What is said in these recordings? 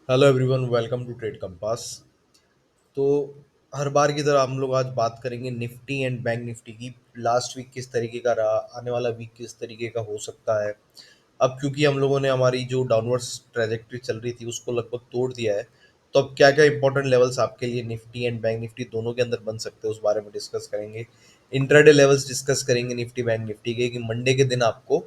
Hello everyone, welcome to trade compass. तो हर बार की तरह हम लोग आज बात करेंगे निफ्टी एंड बैंक निफ्टी की। लास्ट वीक किस तरीके का रहा, आने वाला वीक किस तरीके का हो सकता है। अब क्योंकि हम लोगों ने हमारी जो डाउनवर्ड्स ट्रैजेक्टरी चल रही थी उसको लगभग तोड़ दिया है, तो अब क्या क्या इंपॉर्टेंट लेवल्स आपके लिए निफ्टी एंड बैंक निफ्टी दोनों के अंदर बन सकते हैं उस बारे में डिस्कस करेंगे। इंट्राडे लेवल्स डिस्कस करेंगे निफ्टी बैंक निफ्टी के, कि मंडे के दिन आपको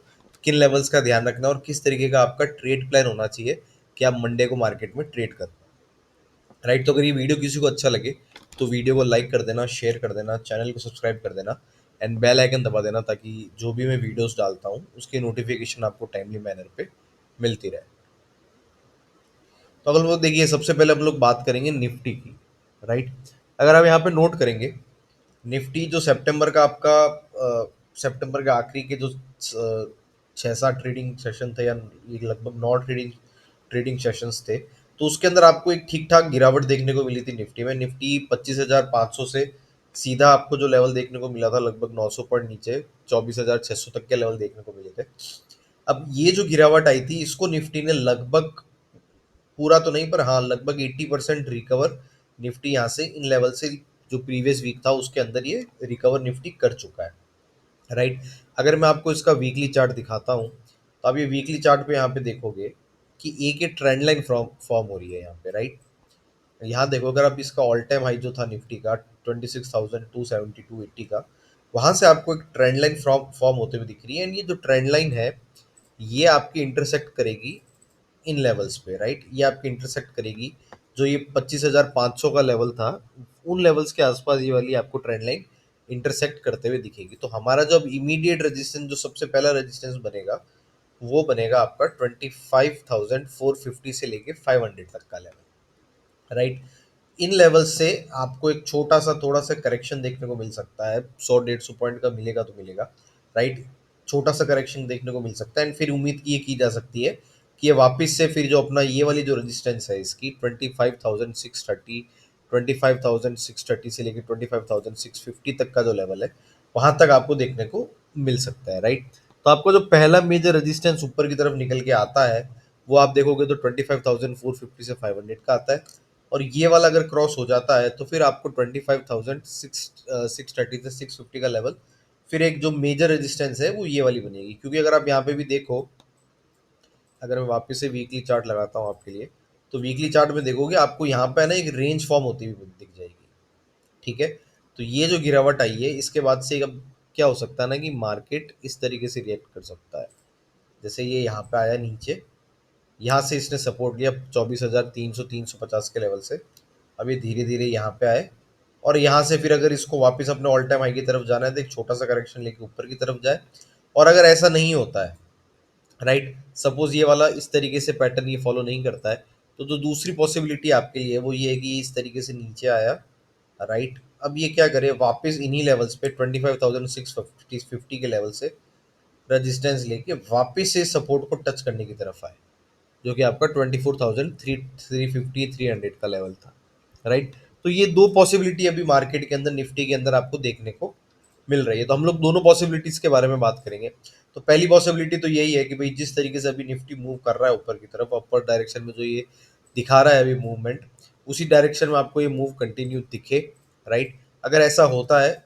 किन लेवल्स का ध्यान रखना है और किस तरीके का आपका ट्रेड प्लान होना चाहिए कि आप मंडे को मार्केट में ट्रेड कर पाएं। राइट, तो अगर ये वीडियो किसी को अच्छा लगे तो वीडियो को लाइक कर देना, शेयर कर देना, चैनल को सब्सक्राइब कर देना एंड बेल आइकन दबा देना, ताकि जो भी मैं वीडियोस डालता हूँ उसकी नोटिफिकेशन आपको टाइमली मैनर पे मिलती रहे। तो अगर लोग देखिए, सबसे पहले हम लोग बात करेंगे निफ्टी की। राइट, अगर आप यहाँ पे नोट करेंगे, निफ्टी जो सितंबर का आपका सितंबर के आखिरी के जो 6-7 ट्रेडिंग सेशन थे, या ये लगभग 9 ट्रेडिंग ट्रेडिंग सेशंस थे, तो उसके अंदर आपको एक ठीक ठाक गिरावट देखने को मिली थी निफ्टी में। निफ्टी 25,500 से सीधा आपको जो लेवल देखने को मिला था लगभग 900 पॉइंट नीचे 24,600 तक के लेवल देखने को मिले थे। अब ये जो गिरावट आई थी इसको निफ्टी ने लगभग, पूरा तो नहीं पर हाँ लगभग 80% रिकवर निफ्टी यहाँ से इन लेवल से, जो प्रीवियस वीक था उसके अंदर ये रिकवर निफ्टी कर चुका है। राइट, अगर मैं आपको इसका वीकली चार्ट दिखाता हूँ, तो आप ये वीकली चार्ट पे यहाँ पे देखोगे कि एक ये ट्रेंड लाइन फॉर्म फॉर्म हो रही है यहाँ पे। राइट, यहाँ देखो, अगर आप इसका ऑल टाइम हाई जो था निफ्टी का 26,272.80 का, वहां से आपको एक ट्रेंड लाइन फॉर्म फॉर्म होते हुए दिख रही है। एंड ये जो ट्रेंड लाइन है ये आपकी इंटरसेक्ट करेगी इन लेवल्स पे। राइट, ये आपकी इंटरसेक्ट करेगी जो ये 25,500 का लेवल था, उन लेवल्स के आसपास ये वाली आपको ट्रेंड लाइन इंटरसेक्ट करते हुए दिखेगी। तो हमारा जो अब इमीडिएट रेजिस्टेंस, जो सबसे पहला रेजिस्टेंस बनेगा, वो बनेगा आपका 25,450 से लेके 500 तक का लेवल। राइट, इन लेवल से आपको एक छोटा सा थोड़ा सा करेक्शन देखने को मिल सकता है, 100-150 पॉइंट का मिलेगा तो मिलेगा। राइट, छोटा सा करेक्शन देखने को मिल सकता है एंड फिर उम्मीद ये की जा सकती है कि ये वापस से फिर जो अपना ये वाली जो रेजिस्टेंस है इसकी 25,630, 25,630 से लेकर 25,650 तक का जो लेवल है, वहां तक आपको देखने को मिल सकता है। राइट, तो आपको जो पहला मेजर रेजिस्टेंस ऊपर की तरफ निकल के आता है वो आप देखोगे तो 25,450 से 500 का आता है। और ये वाला अगर क्रॉस हो जाता है तो फिर आपको 25,630 से 650 का लेवल, फिर एक जो मेजर रेजिस्टेंस है वो ये वाली बनेगी। क्योंकि अगर आप यहाँ पे भी देखो, अगर मैं वापस से वीकली चार्ट लगाता हूँ आपके लिए, तो वीकली चार्ट में देखोगे आपको यहाँ पे ना एक रेंज फॉर्म होती हुई दिख जाएगी। ठीक है, तो ये जो गिरावट आई है इसके बाद से अब क्या हो सकता है ना, कि मार्केट इस तरीके से रिएक्ट कर सकता है। जैसे ये यहाँ पे आया नीचे, यहाँ से इसने सपोर्ट लिया 24,300 350 के लेवल से, अब ये धीरे धीरे यहाँ पे आए और यहाँ से फिर अगर इसको वापस अपने ऑल टाइम हाई की तरफ जाना है तो एक छोटा सा करेक्शन लेके ऊपर की तरफ जाए। और अगर ऐसा नहीं होता है, राइट, सपोज ये वाला इस तरीके से पैटर्न ये फॉलो नहीं करता है, तो जो दूसरी पॉसिबिलिटी आपके लिए वो ये है कि इस तरीके से नीचे आया। राइट, अब ये क्या करे, वापस इन्हीं लेवल्स पे 25,650 के लेवल से रेजिस्टेंस लेके वापस से सपोर्ट को टच करने की तरफ आए, जो कि आपका 24,350 300 का लेवल था। राइट, तो ये दो पॉसिबिलिटी अभी मार्केट के अंदर निफ्टी के अंदर आपको देखने को मिल रही है। तो हम लोग दोनों पॉसिबिलिटीज के बारे में बात करेंगे। तो पहली पॉसिबिलिटी तो यही है कि भाई जिस तरीके से अभी निफ्टी मूव कर रहा है ऊपर की तरफ, अपर डायरेक्शन में जो ये दिखा रहा है अभी मूवमेंट, उसी डायरेक्शन में आपको ये मूव कंटिन्यू दिखे। राइट, अगर ऐसा होता है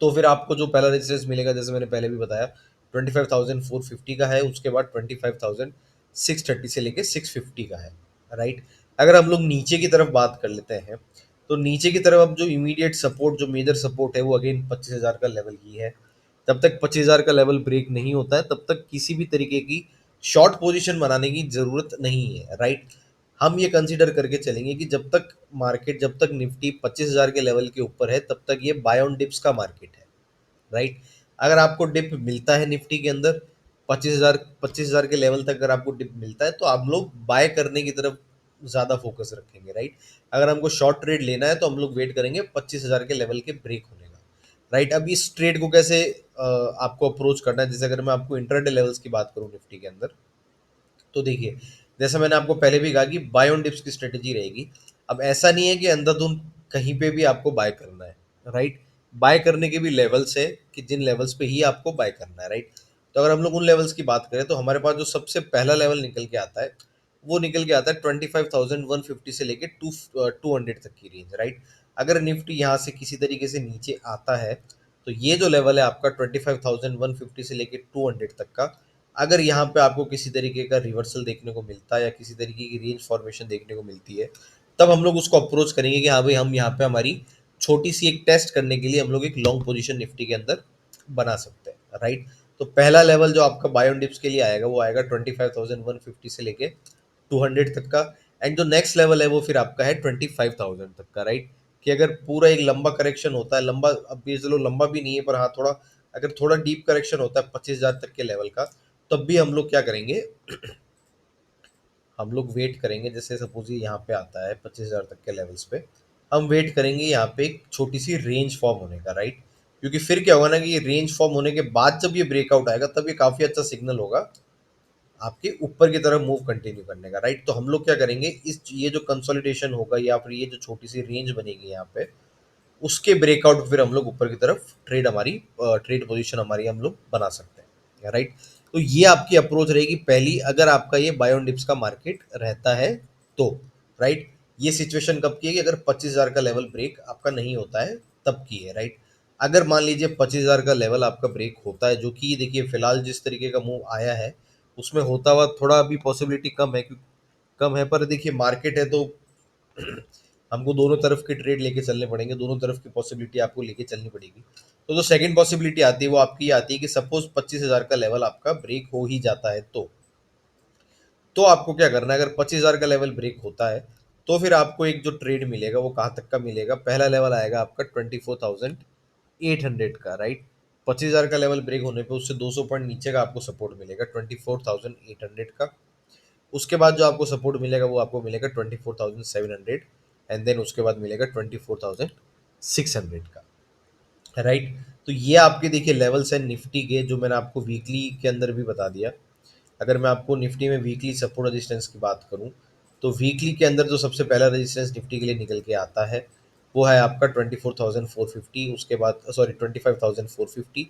तो फिर आपको जो पहला रेजिस्टेंस मिलेगा, जैसे मैंने पहले भी बताया, 25,450 का है, उसके बाद 25,630 से लेके 650 का है। राइट, अगर हम लोग नीचे की तरफ बात कर लेते हैं, तो नीचे की तरफ अब जो इमीडिएट सपोर्ट, जो मेजर सपोर्ट है वो अगेन 25,000 का लेवल ही है। जब तक 25,000 का लेवल ब्रेक नहीं होता है तब तक किसी भी तरीके की शॉर्ट पोजीशन बनाने की जरूरत नहीं है। राइट, हम ये कंसीडर करके चलेंगे कि जब तक मार्केट, जब तक निफ्टी 25,000 के लेवल के ऊपर है तब तक ये बाय ऑन डिप्स का मार्केट है। राइट, अगर आपको डिप मिलता है निफ्टी के अंदर 25,000 के लेवल तक अगर आपको डिप मिलता है तो आप लोग बाय करने की तरफ ज़्यादा फोकस रखेंगे। राइट, अगर हमको शॉर्ट ट्रेड लेना है तो हम लोग वेट करेंगे 25,000 के लेवल के ब्रेक होने का। राइट, अब इस ट्रेड को कैसे आपको अप्रोच करना है, जैसे अगर मैं आपको इंट्राडे लेवल्स की बात करूँ निफ्टी के अंदर, तो देखिए, जैसा मैंने आपको पहले भी कहा कि बाय ऑन डिप्स की स्ट्रेटेजी रहेगी। अब ऐसा नहीं है कि अंधाधुंध कहीं पे भी आपको बाय करना है। राइट, बाय करने के भी लेवल्स है कि जिन लेवल्स पे ही आपको बाय करना है। राइट, तो अगर हम लोग उन लेवल्स की बात करें तो हमारे पास जो सबसे पहला लेवल निकल के आता है वो निकल के आता है 25,150 से लेके 200 तक की रेंज, राइट। अगर निफ्टी यहाँ से किसी तरीके से नीचे आता है तो ये जो लेवल है आपका 25,150 से लेके 200 तक का, अगर यहाँ पे आपको किसी तरीके का रिवर्सल देखने को मिलता है या किसी तरीके की रेंज फॉर्मेशन देखने को मिलती है, तब हम लोग उसको अप्रोच करेंगे कि हाँ भाई हम यहाँ पे हमारी छोटी सी एक टेस्ट करने के लिए हम लोग एक लॉन्ग पोजीशन निफ्टी के अंदर बना सकते हैं, राइट। तो पहला लेवल जो आपका बाय ऑन डिप्स के लिए आएगा वो आएगा 25,150 से लेके 200 तक का। एंड जो नेक्स्ट लेवल है वो फिर आपका है 25,000 तक का, राइट। कि अगर पूरा एक लंबा करेक्शन होता है, लंबा, अब ये चलो लंबा भी नहीं है पर हाँ थोड़ा, अगर थोड़ा डीप करेक्शन होता है 25,000 तक के लेवल का, तब भी हम लोग क्या करेंगे, हम लोग वेट करेंगे। जैसे सपोज ये यहाँ पे आता है 25,000 तक के लेवल्स पे, हम वेट करेंगे यहाँ पे एक छोटी सी रेंज फॉर्म होने का, राइट। क्योंकि फिर क्या होगा ना कि ये रेंज फॉर्म होने के बाद जब ये ब्रेकआउट आएगा तब ये काफी अच्छा सिग्नल होगा आपके ऊपर की तरफ मूव कंटिन्यू करने का, राइट। तो हम लोग क्या करेंगे, इस ये जो कंसोलिडेशन होगा या फिर ये जो छोटी सी रेंज बनेगी यहाँ पे, उसके ब्रेकआउट फिर हम लोग ऊपर की तरफ ट्रेड पोजीशन हमारी हम लोग बना सकते हैं, राइट। तो ये आपकी अप्रोच रहेगी पहली, अगर आपका ये बाय ऑन डिप्स का मार्केट रहता है तो, राइट। ये सिचुएशन कब की है कि अगर 25,000 का लेवल ब्रेक आपका नहीं होता है तब की है, राइट। अगर मान लीजिए 25,000 का लेवल आपका ब्रेक होता है, जो कि देखिए फिलहाल जिस तरीके का मूव आया है उसमें होता हुआ थोड़ा अभी पॉसिबिलिटी कम है, क्योंकि कम है, पर देखिए मार्केट है तो हमको दोनों तरफ के ट्रेड लेके चलने पड़ेंगे, दोनों तरफ की पॉसिबिलिटी आपको लेके चलनी पड़ेगी। तो जो सेकंड पॉसिबिलिटी आती है वो आपकी ये आती है कि सपोज 25,000 का लेवल आपका ब्रेक हो ही जाता है तो आपको क्या करना है, अगर 25,000 का लेवल ब्रेक होता है तो फिर आपको एक जो ट्रेड मिलेगा वो कहाँ तक का मिलेगा, पहला लेवल आएगा आपका 24,800 का, राइट। 25,000 का लेवल ब्रेक होने पे उससे 200 पॉइंट नीचे का आपको सपोर्ट मिलेगा 24,800 का। उसके बाद जो आपको सपोर्ट मिलेगा वो आपको मिलेगा 24,700, एंड देन उसके बाद मिलेगा 24,600 का, राइट। तो ये आपके देखिए लेवल्स हैं निफ्टी के, जो मैंने आपको वीकली के अंदर भी बता दिया। अगर मैं आपको निफ्टी में वीकली सपोर्ट रेजिस्टेंस की बात करूं तो वीकली के अंदर जो सबसे पहला रेजिस्टेंस निफ्टी के लिए निकल के आता है वो है आपका 24,450, उसके बाद सॉरी 25,450,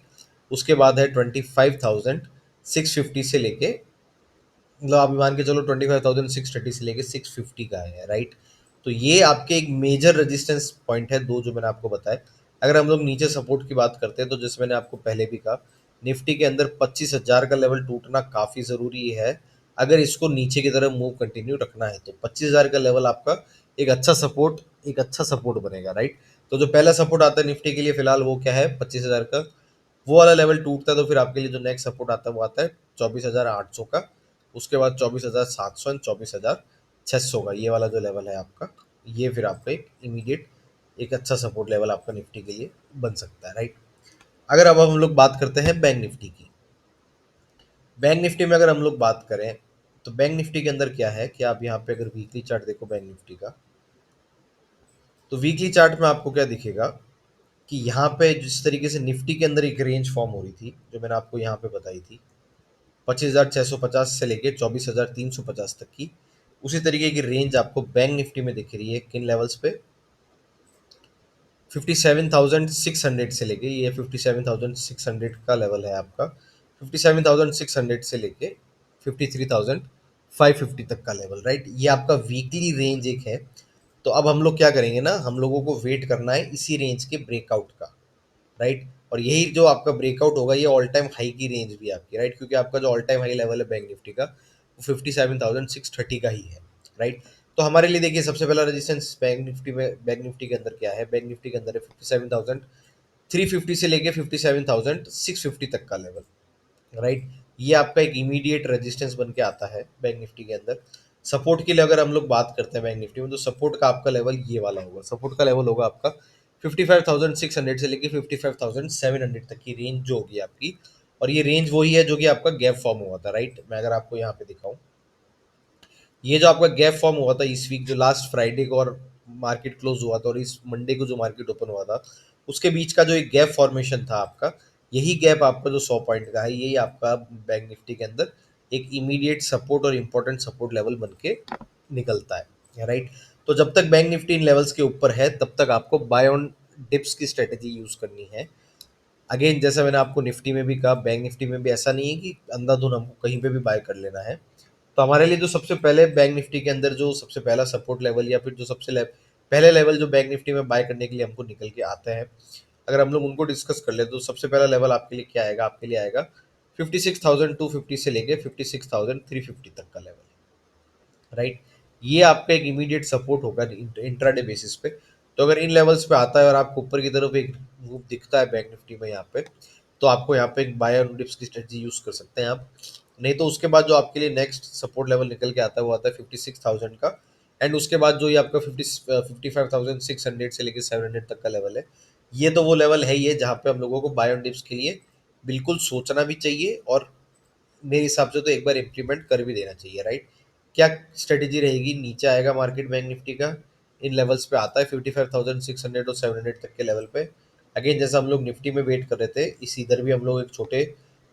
उसके बाद है 25,650 से लेके, मतलब आप मान के चलो 25,630 से लेके 650 का है, राइट। तो ये आपके एक मेजर रेजिस्टेंस पॉइंट है दो जो मैंने आपको बताया। अगर हम लोग नीचे सपोर्ट की बात करते हैं तो जैसे मैंने आपको पहले भी कहा, निफ्टी के अंदर 25,000 का लेवल टूटना काफ़ी ज़रूरी है अगर इसको नीचे की तरफ मूव कंटिन्यू रखना है। तो 25,000 का लेवल आपका एक अच्छा सपोर्ट बनेगा, राइट। तो जो पहला सपोर्ट आता है निफ्टी के लिए फिलहाल वो क्या है 25,000 का, वो वाला लेवल टूटता है तो फिर आपके लिए जो नेक्स्ट सपोर्ट आता है वो आता है 24,800 का, उसके बाद 24,700 एंड 24,600 का, ये वाला जो लेवल है आपका, ये फिर आपका एक इमीडिएट एक अच्छा सपोर्ट लेवल आपका निफ्टी के लिए बन सकता है, राइट। अगर अब हम लोग बात करते हैं बैंक निफ्टी की, बैंक निफ्टी में अगर हम लोग बात करें तो बैंक निफ्टी के अंदर क्या है कि आप यहाँ पे अगर वीकली चार्ट देखो बैंक निफ्टी का, तो वीकली चार्ट में आपको क्या दिखेगा कि यहाँ पे जिस तरीके से निफ्टी के अंदर एक रेंज फॉर्म हो रही थी जो मैंने आपको यहाँ पे बताई थी 25,650 से लेके 24,350 तक की, उसी तरीके की रेंज आपको बैंक निफ्टी में दिख रही है किन लेवल्स पे, 57,600 से लेके, ये 57,600 का लेवल है आपका, 57,600 से लेके 53,550 तक का लेवल, राइट। ये आपका वीकली रेंज एक है। तो अब हम लोग क्या करेंगे ना, हम लोगों को वेट करना है इसी रेंज के ब्रेकआउट का, राइट। और यही जो आपका ब्रेकआउट होगा ये ऑल टाइम हाई की रेंज भी है आपकी, राइट, क्योंकि आपका जो ऑल टाइम हाई लेवल है बैंक निफ्टी का वो 57,630 का ही है, राइट। तो हमारे लिए देखिए सबसे पहला रेजिस्टेंस बैंक निफ्टी के अंदर क्या है, बैंक निफ्टी के अंदर है 57,350 से लेके 57,650 तक का लेवल, राइट। ये आपका एक इमीडिएट रेजिस्टेंस बन के आता है बैंक निफ्टी के अंदर। सपोर्ट के लिए अगर हम लोग बात करते हैं बैंक निफ्टी में तो सपोर्ट का आपका लेवल ये वाला होगा, सपोर्ट का लेवल होगा आपका 55,600 से लेके 55,700 तक की रेंज जो होगी आपकी। और ये रेंज वही है जो कि आपका गैप फॉर्म हुआ था, राइट। मैं अगर आपको यहाँ पे दिखाऊं, ये जो आपका गैप फॉर्म हुआ था इस वीक जो लास्ट फ्राइडे को और मार्केट क्लोज हुआ था और इस मंडे को जो मार्केट ओपन हुआ था, उसके बीच का जो एक गैप फॉर्मेशन था आपका, यही गैप आपका जो 100 पॉइंट का है यही आपका बैंक निफ्टी के अंदर एक इमीडिएट सपोर्ट और इम्पोर्टेंट सपोर्ट लेवल बन के निकलता है, राइट। तो जब तक बैंक निफ्टी इन लेवल्स के ऊपर है तब तक आपको बाय ऑन डिप्स की स्ट्रेटेजी यूज करनी है। अगेन जैसा मैंने आपको निफ्टी में भी कहा, बैंक निफ्टी में भी ऐसा नहीं है कि अंधाधुन हमको कहीं पे भी बाय कर लेना है। तो हमारे लिए जो सबसे पहले बैंक निफ्टी के अंदर जो सबसे पहला सपोर्ट लेवल या फिर जो पहले लेवल जो बैंक निफ्टी में बाय करने के लिए हमको निकल के आते हैं, अगर हम लोग उनको डिस्कस कर ले तो सबसे पहला लेवल आपके लिए क्या आएगा? आपके लिए आएगा 56,250 से लेके 56,350 तक का लेवल, राइट? ये आपका एक इमीडिएट सपोर्ट होगा इंट्राडे बेसिस पे। तो अगर इन लेवल्स पे आता है और आपको ऊपर की तरफ एक मूव दिखता है बैंक निफ्टी में यहाँ पे, तो आपको यहाँ पे एक बाय ऑन डिप्स की स्ट्रेटजी यूज कर सकते हैं आप। नहीं तो उसके बाद जो आपके लिए नेक्स्ट सपोर्ट लेवल निकल के आता है वो आता है 56,000 का। एंड उसके बाद जो ये आपका 55,600 से लेकर 700 तक का लेवल है, ये तो वो लेवल है ही है जहाँ पे हम लोगों को बाय ऑन डिप्स के लिए बिल्कुल सोचना भी चाहिए, और मेरे हिसाब से तो एक बार इम्प्लीमेंट कर भी देना चाहिए, राइट? क्या स्ट्रेटेजी रहेगी? नीचे आएगा मार्केट बैंक निफ्टी का, इन लेवल्स पे आता है 55,600 और 700 तक के लेवल पे। अगेन जैसा हम लोग निफ्टी में वेट कर रहे थे, इस इधर भी हम लोग एक छोटे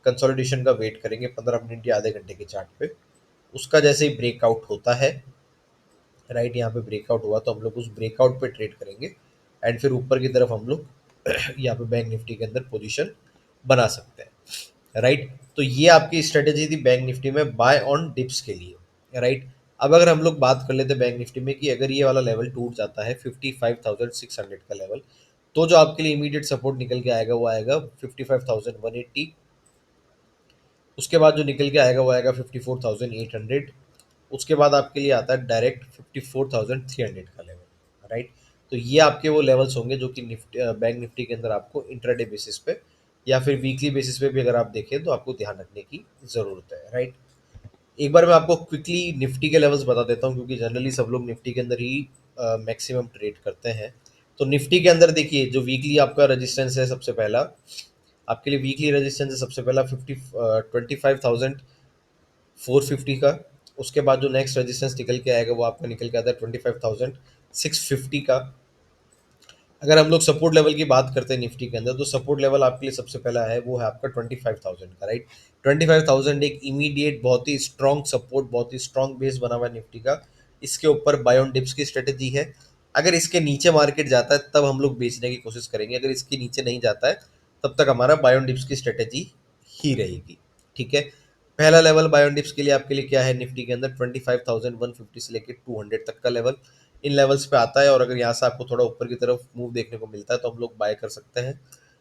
कंसोलिडेशन का वेट करेंगे 15 मिनट या आधे घंटे के चार्ट पे। उसका जैसे ही ब्रेकआउट होता है, राइट, यहाँ पे ब्रेकआउट हुआ तो हम लोग उस ब्रेकआउट पे ट्रेड करेंगे, एंड फिर ऊपर की तरफ हम लोग यहाँ पे बैंक निफ्टी के अंदर पोजीशन बना सकते हैं, राइट? तो ये आपकी स्ट्रेटेजी थी बैंक निफ्टी में बाय ऑन डिप्स के लिए, राइट? अब अगर हम लोग बात कर लेते हैं बैंक निफ्टी में कि अगर ये वाला लेवल टूट जाता है 55,600 का लेवल, तो जो आपके लिए इमीडिएट सपोर्ट निकल के आएगा वो आएगा 55,180। उसके बाद जो निकल के आएगा वो आएगा 54,800। उसके बाद आपके लिए आता है डायरेक्ट 54,300 का लेवल, राइट? तो ये आपके वो लेवल्स होंगे जो कि बैंक निफ्टी के अंदर आपको इंट्राडे बेसिस पे या फिर वीकली बेसिस पे भी अगर आप देखें तो आपको ध्यान रखने की ज़रूरत है, राइट? एक बार मैं आपको क्विकली निफ्टी के लेवल्स बता देता हूँ, क्योंकि जनरली सब लोग निफ्टी के अंदर ही मैक्सिमम ट्रेड करते हैं। तो निफ्टी के अंदर देखिए जो वीकली आपका रेजिस्टेंस है, सबसे पहला आपके लिए वीकली रेजिस्टेंस है सबसे पहला 25,450 का। उसके बाद जो नेक्स्ट रेजिस्टेंस निकल के आएगा वो आपका निकल के आता है 25,650 का। अगर हम लोग सपोर्ट लेवल की बात करते हैं निफ्टी के अंदर, तो सपोर्ट लेवल आपके लिए सबसे पहला है वो है आपका 25,000 का, राइट? 25,000 एक इमीडिएट बहुत ही स्ट्रॉन्ग सपोर्ट, बहुत ही स्ट्रॉन्ग बेस बना हुआ है निफ्टी का। इसके ऊपर बाय ऑन डिप्स की स्ट्रेटेजी है। अगर इसके नीचे मार्केट जाता है तब हम लोग बेचने की कोशिश करेंगे, अगर इसके नीचे नहीं जाता है तब तक हमारा बाय ऑन डिप्स की स्ट्रेटेजी ही रहेगी, ठीक है? पहला लेवल बाय ऑन डिप्स के लिए आपके लिए क्या है निफ्टी के अंदर? 25,150 से लेकर 200 तक का लेवल, इन लेवल्स पे आता है। और अगर यहाँ से आपको थोड़ा ऊपर की तरफ मूव देखने को मिलता है तो हम लोग बाय कर सकते हैं।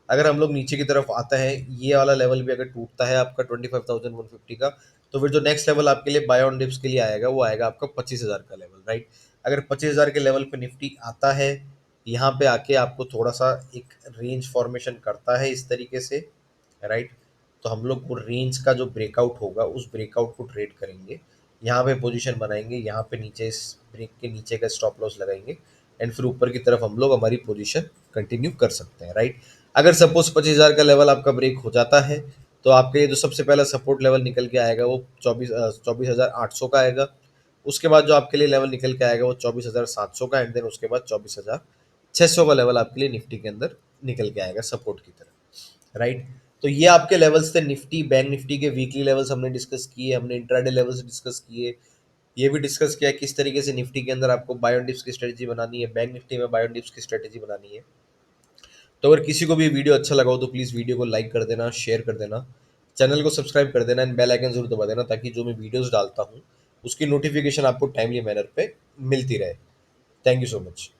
अगर हम लोग नीचे की तरफ आते हैं, ये वाला लेवल भी अगर टूटता है आपका 25,150 का, तो फिर जो नेक्स्ट लेवल आपके लिए बाय ऑन डिप्स के लिए आएगा वो आएगा आपका 25,000 का लेवल, राइट? अगर 25,000 के लेवल पे निफ्टी आता है, यहाँ पे आके आपको थोड़ा सा एक रेंज फॉर्मेशन करता है इस तरीके से, राइट? तो हम लोग वो रेंज का जो ब्रेकआउट होगा उस ब्रेकआउट को ट्रेड करेंगे, यहाँ पे पोजीशन बनाएंगे, यहाँ पे नीचे इस ब्रेक के नीचे का स्टॉप लॉस लगाएंगे, एंड फिर ऊपर की तरफ हम लोग हमारी पोजीशन कंटिन्यू कर सकते हैं, राइट? अगर सपोज 25,000 का लेवल आपका ब्रेक हो जाता है, तो आपके लिए जो सबसे पहला सपोर्ट लेवल निकल के आएगा वो 24,800 का आएगा। उसके बाद जो आपके लिए लेवल निकल के आएगा वो 24,700 का, एंड देन उसके बाद 24,600 का लेवल आपके लिए निफ्टी के अंदर निकल के आएगा सपोर्ट की तरफ, राइट? तो ये आपके लेवल्स थे निफ्टी बैंक निफ्टी के। वीकली लेवल्स हमने डिस्कस किए, हमने इंट्राडे लेवल्स डिस्कस किए, ये भी डिस्कस किया किस तरीके से निफ्टी के अंदर आपको बाय ऑन डिप्स की स्ट्रेटजी बनानी है, बैंक निफ्टी में बाय ऑन डिप्स की स्ट्रेटजी बनानी है। तो अगर किसी को भी वीडियो अच्छा लगा हो तो प्लीज़ वीडियो को लाइक कर देना, शेयर कर देना, चैनल को सब्सक्राइब कर देना, एंड बेल आइकन जरूर दबा देना, ताकि जो मैं वीडियोस डालता हूँ उसकी नोटिफिकेशन आपको टाइमली मैनर पे मिलती रहे। Thank you so much.